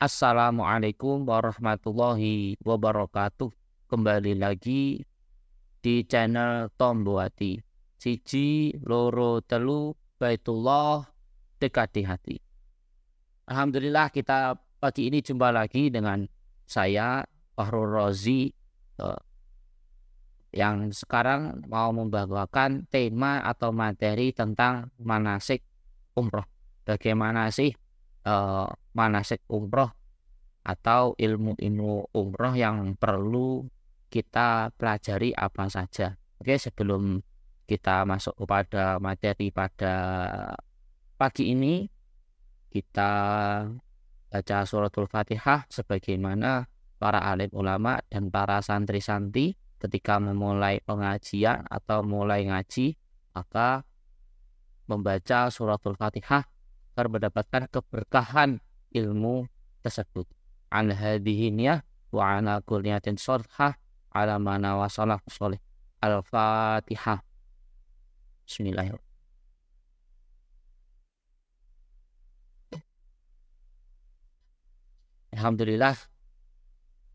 Assalamualaikum warahmatullahi wabarakatuh. Kembali lagi di channel Tomboati. Siji loro telu Baitullah dekat di hati. Alhamdulillah kita pagi ini jumpa lagi dengan saya Fahrul Razi yang sekarang mau membawakan tema atau materi tentang manasik umroh. Bagaimana sih manasik umroh atau ilmu-ilmu umroh yang perlu kita pelajari apa saja. Oke, sebelum kita masuk kepada materi pada pagi ini, kita baca suratul Fatihah sebagaimana para alim ulama dan para santri-santri ketika memulai pengajian atau mulai ngaji, maka membaca suratul Fatihah agar mendapatkan keberkahan ilmu tersebut. An hadhihi niyah wa ala kulliyatin sholhah ala mana wasalah sholih. Al-Fatihah. Bismillahirrahmanirrahim. Alhamdulillah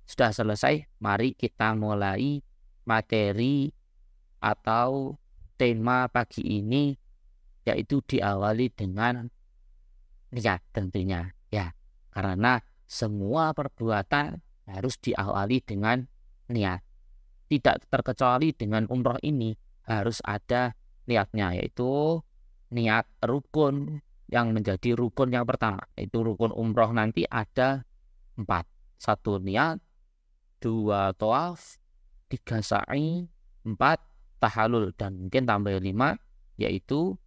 sudah selesai. Mari kita mulai materi atau tema pagi ini, yaitu diawali dengan niat tentunya ya, karena semua perbuatan harus diawali dengan niat. Tidak terkecuali dengan umroh ini harus ada niatnya, yaitu niat rukun yang menjadi rukun yang pertama, yaitu rukun umroh nanti ada 4. 1 niat, 2 tawaf, 3 sa'i, 4 tahalul, dan mungkin tambah 5 yaitu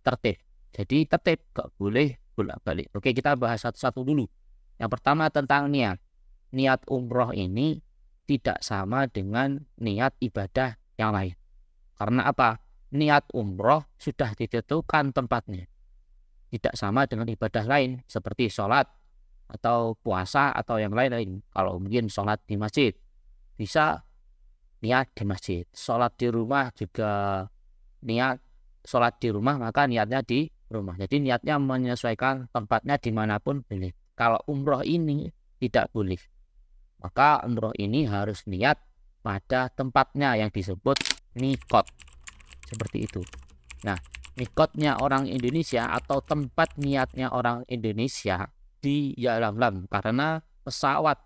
tertib. Jadi tertib, gak boleh bolak-balik. Oke, kita bahas satu-satu dulu. Yang pertama tentang niat. Niat umroh ini tidak sama dengan niat ibadah yang lain. Karena apa? Niat umroh sudah ditentukan tempatnya. Tidak sama dengan ibadah lain seperti sholat atau puasa atau yang lain-lain. Kalau mungkin sholat di masjid, bisa niat di masjid. Sholat di rumah juga niat sholat di rumah, maka niatnya di rumah. Jadi niatnya menyesuaikan tempatnya dimanapun boleh. Kalau umroh ini tidak boleh, maka umroh ini harus niat pada tempatnya yang disebut mikot, seperti itu. Nah, mikotnya orang Indonesia atau tempat niatnya orang Indonesia di Yalamlam, karena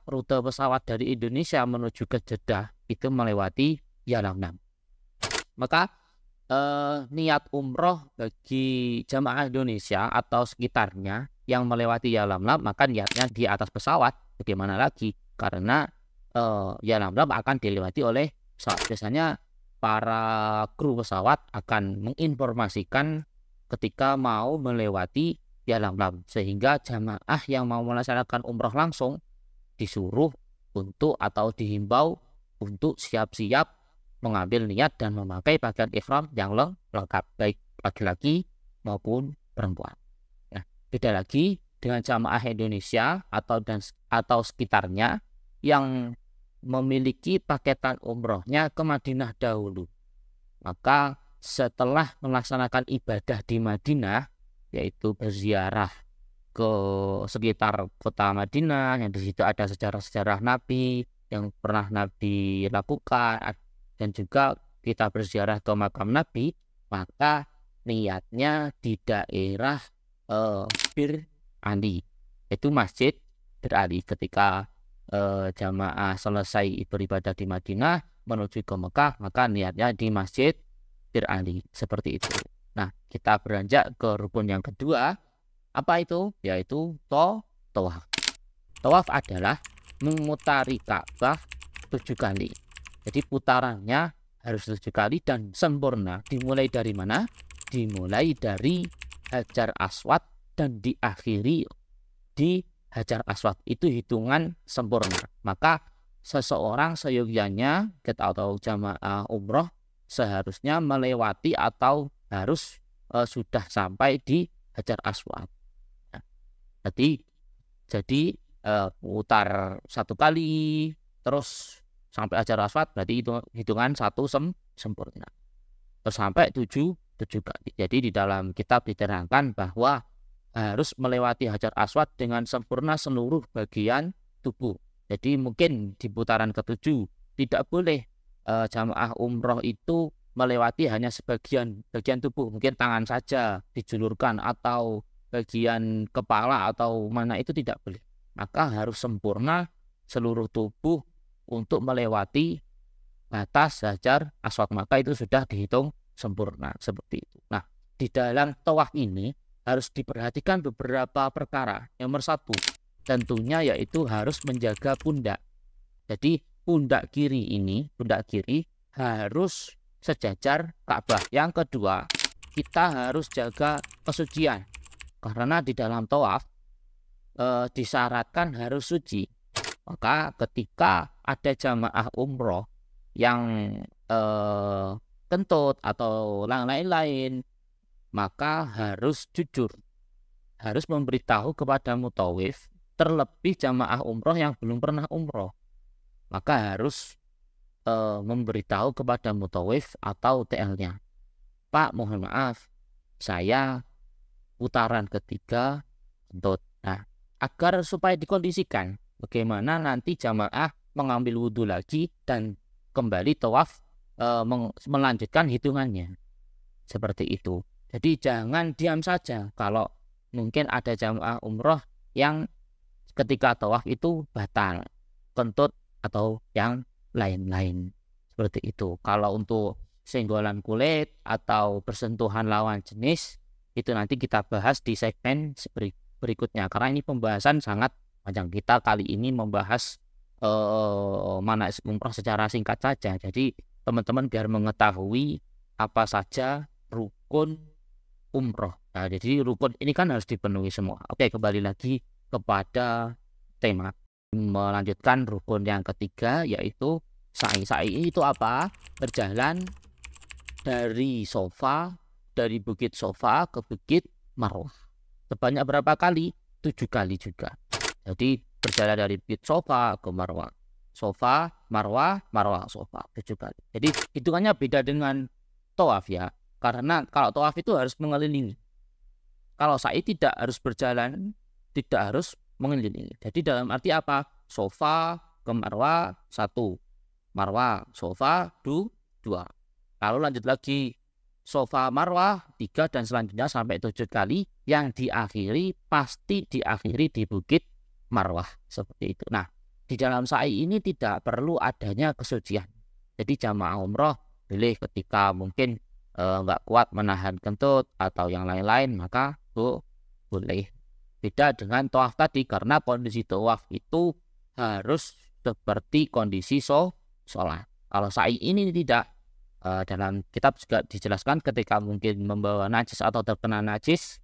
rute pesawat dari Indonesia menuju ke Jeddah itu melewati Yalamlam. Maka niat umroh bagi jamaah Indonesia atau sekitarnya yang melewati Yalamlam, maka niatnya di atas pesawat. Bagaimana lagi? Karena Yalamlam akan dilewati oleh pesawat. Biasanya para kru pesawat akan menginformasikan ketika mau melewati Yalamlam, sehingga jamaah yang mau melaksanakan umroh langsung disuruh untuk atau dihimbau untuk siap-siap mengambil niat dan memakai pakaian ihram yang lengkap, baik laki-laki maupun perempuan. Nah, beda lagi dengan jamaah Indonesia atau sekitarnya yang memiliki paketan umrohnya ke Madinah dahulu. Maka setelah melaksanakan ibadah di Madinah, yaitu berziarah ke sekitar kota Madinah, yang di situ ada sejarah-sejarah Nabi yang pernah Nabi lakukan, dan juga kita berziarah ke makam Nabi, maka niatnya di daerah Bir Ali, itu Masjid Bir Ali. Ketika jamaah selesai beribadah di Madinah menuju ke Mekah, maka niatnya di Masjid Bir Ali, seperti itu. Nah, kita beranjak ke rukun yang kedua. Apa itu? Yaitu tawaf. Tawaf adalah memutari Ka'bah 7 kali. Jadi putarannya harus 7 kali dan sempurna. Dimulai dari mana? Dimulai dari Hajar Aswad dan diakhiri di Hajar Aswad. Itu hitungan sempurna. Maka seseorang seyogyanya atau jamaah umroh seharusnya melewati atau harus sudah sampai di Hajar Aswad. Nah, jadi putar 1 kali terus sampai Hajar Aswad, berarti itu hitungan 1 sempurna. Terus sampai 7 kali. Jadi di dalam kitab diterangkan bahwa harus melewati Hajar Aswad dengan sempurna seluruh bagian tubuh. Jadi mungkin di putaran ke-7 tidak boleh jamaah umroh itu melewati hanya bagian tubuh, mungkin tangan saja dijulurkan atau bagian kepala atau mana, itu tidak boleh. Maka harus sempurna seluruh tubuh untuk melewati batas Hajar Aswad, maka itu sudah dihitung sempurna seperti itu. Nah, di dalam tawaf ini harus diperhatikan beberapa perkara. Nomor 1 tentunya yaitu harus menjaga pundak. Jadi pundak kiri harus sejajar Ka'bah. Yang kedua, kita harus jaga kesucian, karena di dalam tawaf disyaratkan harus suci. Maka ketika ada jamaah umroh yang kentut atau lain-lain, maka harus jujur, harus memberitahu kepada mutawif, terlebih jamaah umroh yang belum pernah umroh, maka harus memberitahu kepada mutawif atau TL-nya, Pak, mohon maaf, saya putaran ketiga kentut. Nah, agar supaya dikondisikan bagaimana nanti jamaah mengambil wudhu lagi dan kembali tawaf, melanjutkan hitungannya seperti itu. Jadi jangan diam saja. Kalau mungkin ada jamaah umroh yang ketika tawaf itu batal, kentut atau yang lain-lain seperti itu. Kalau untuk senggolan kulit atau persentuhan lawan jenis, itu nanti kita bahas di segmen berikutnya, karena ini pembahasan sangat panjang. Kita kali ini membahas manasik umroh secara singkat saja. Jadi teman-teman biar mengetahui apa saja rukun umroh. Nah, jadi rukun ini kan harus dipenuhi semua. Oke, kembali lagi kepada tema. Melanjutkan rukun yang ketiga yaitu sa'i. Sa'i itu apa? Berjalan dari Bukit Sofa ke Bukit Marwah. Sebanyak berapa kali? 7 kali juga. Jadi berjalan dari Bukit Sofa ke Marwah. Sofa, Marwah, Marwah, Sofa. 7 kali. Jadi hitungannya beda dengan tawaf ya. Karena kalau tawaf itu harus mengelilingi. Kalau sa'i tidak harus berjalan, tidak harus mengelilingi. Jadi dalam arti apa? Sofa ke Marwah 1, Marwah Sofa 2. Lalu lanjut lagi Sofa Marwah 3 dan selanjutnya sampai 7 kali, yang pasti diakhiri di Bukit Marwah seperti itu. Nah, di dalam sa'i ini tidak perlu adanya kesucian. Jadi jamaah umroh boleh ketika mungkin nggak kuat menahan kentut atau yang lain-lain, maka boleh. Beda dengan tawaf tadi, karena kondisi tawaf itu harus seperti kondisi sholat. Kalau sa'i ini tidak. Dalam kitab juga dijelaskan ketika mungkin membawa najis atau terkena najis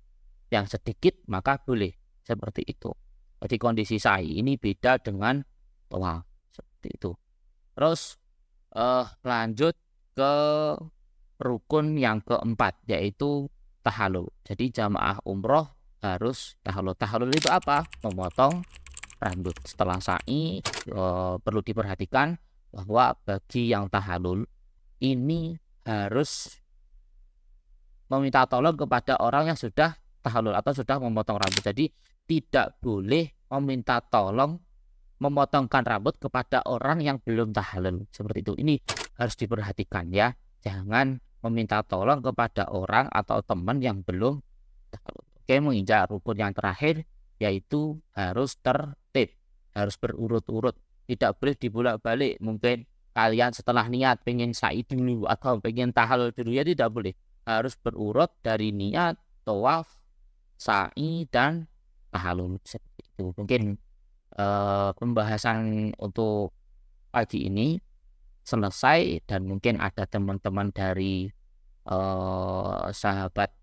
yang sedikit, maka boleh seperti itu. Jadi kondisi sa'i ini beda dengan tawaf seperti itu. Terus lanjut ke rukun yang keempat yaitu tahallul. Jadi jamaah umroh harus tahallul. Tahallul itu apa? Memotong rambut. Setelah sa'i perlu diperhatikan bahwa bagi yang tahallul ini harus meminta tolong kepada orang yang sudah tahallul atau sudah memotong rambut. Jadi tidak boleh meminta tolong memotongkan rambut kepada orang yang belum tahallul seperti itu. Ini harus diperhatikan ya. Jangan meminta tolong kepada orang atau teman yang belum tahallul. Oke, menginjak rukun yang terakhir yaitu harus tertib, harus berurut-urut. Tidak boleh dibolak-balik. Mungkin kalian setelah niat pengen sa'i dulu atau pengen tahallul dulu, ya tidak boleh. Harus berurut dari niat, tawaf, sa'i dan tahallul seperti itu. Mungkin pembahasan untuk pagi ini selesai, dan mungkin ada teman-teman dari sahabat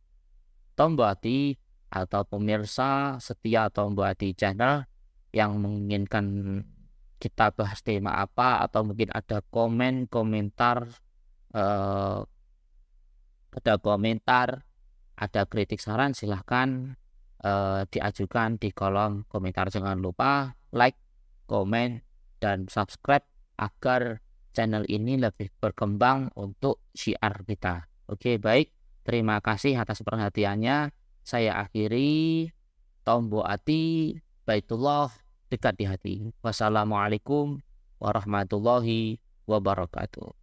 Tombati atau pemirsa setia Tombati channel yang menginginkan kita bahas tema apa, atau mungkin ada komentar, ada kritik saran, silahkan diajukan di kolom komentar. Jangan lupa like, komen, dan subscribe agar channel ini lebih berkembang untuk syiar kita. Oke, baik. Terima kasih atas perhatiannya. Saya akhiri. tombo ati Baitullah dekat di hati. Wassalamualaikum warahmatullahi wabarakatuh.